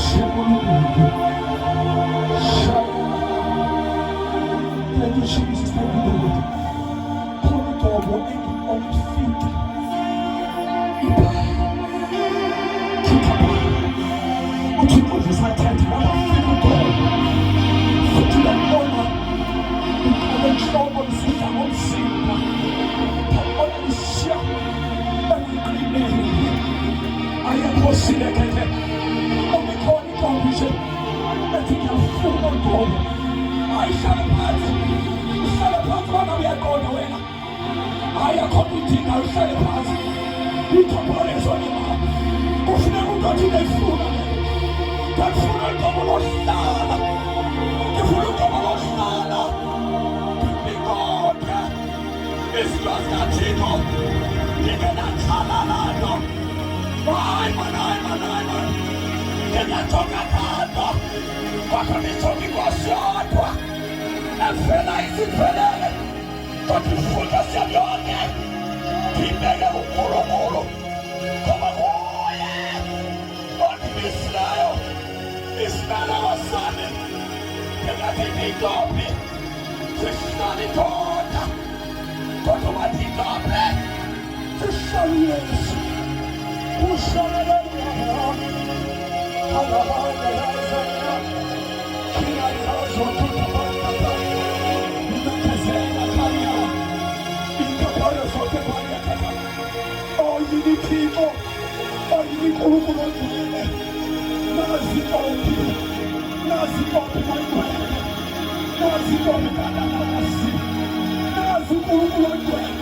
Thank you, Jesus. Thank you, Lord. Kono tobo eki on feet. Iba. Kikaba. Uchipo decided to have a feeling God. For to the honor. And then trouble is with our own sin. But honor is share. And we clean it. I am watching again. Only God in condition. That he can fool on God. I shall pass. Shall pass when we are going away. I am committing. I shall pass. We come on as on him. But never got in a fool. That fool on God will stand. The fool on God will stand. The God is just a title. The God is Salalano. I'm. Kenyatongatano wakanitonikwasiatwa efela isifele kotifuta sialione kimele ukulukulu komakuye onimislayo isnala wasane kenyatinitopi sisnalitota kotomatitope sisaliyesu usalelelaa Nazi